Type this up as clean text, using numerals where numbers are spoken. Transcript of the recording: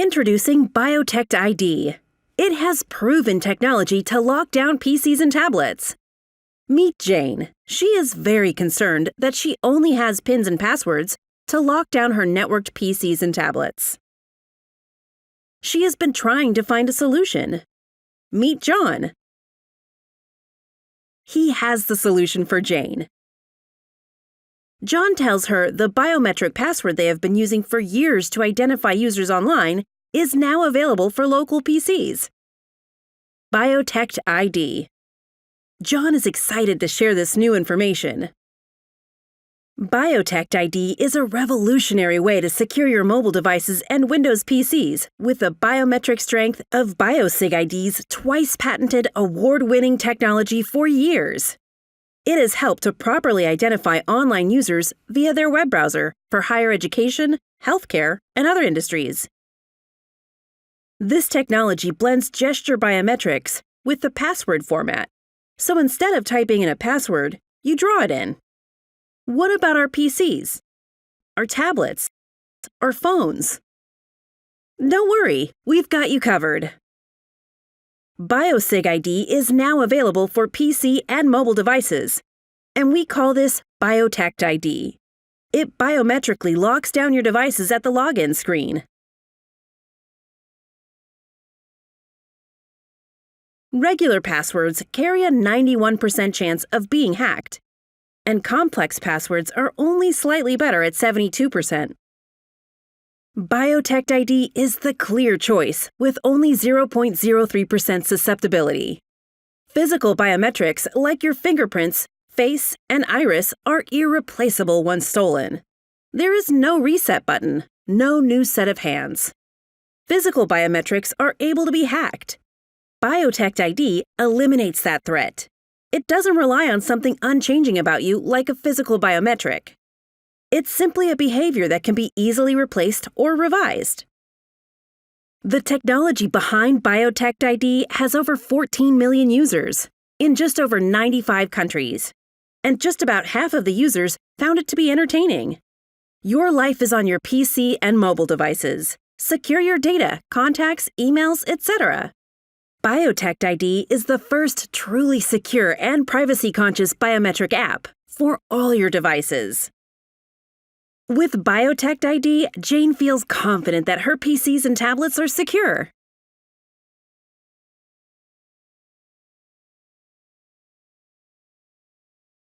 Introducing BioTect-ID. It has proven technology to lock down PCs and tablets. Meet Jane. She is very concerned that she only has pins and passwords to lock down her networked PCs and tablets. She has been trying to find a solution. Meet John. He has the solution for Jane. John tells her the biometric password they have been using for years to identify users online is now available for local PCs. BioTect-ID. John is excited to share this new information. BioTect-ID is a revolutionary way to secure your mobile devices and Windows PCs with the biometric strength of BioTect-ID's twice-patented, award-winning technology for years. It has helped to properly identify online users via their web browser for higher education, healthcare, and other industries. This technology blends gesture biometrics with the password format. So instead of typing in a password, you draw it in. What about our PCs? Our tablets? Our phones? Don't worry, we've got you covered. BioTect-ID is now available for PC and mobile devices, and we call this BioTect-ID. It biometrically locks down your devices at the login screen. Regular passwords carry a 91% chance of being hacked, and complex passwords are only slightly better at 72%. BioTect-ID is the clear choice with only 0.03% susceptibility. Physical biometrics like your fingerprints, face, and iris are irreplaceable once stolen. There is no reset button, no new set of hands. Physical biometrics are able to be hacked. BioTect-ID eliminates that threat. It doesn't rely on something unchanging about you like a physical biometric. It's simply a behavior that can be easily replaced or revised. The technology behind BioTect-ID has over 14 million users in just over 95 countries, and just about half of the users found it to be entertaining. Your life is on your PC and mobile devices. Secure your data, contacts, emails, etc. BioTect-ID is the first truly secure and privacy-conscious biometric app for all your devices. With BioTect-ID, Jane feels confident that her PCs and tablets are secure.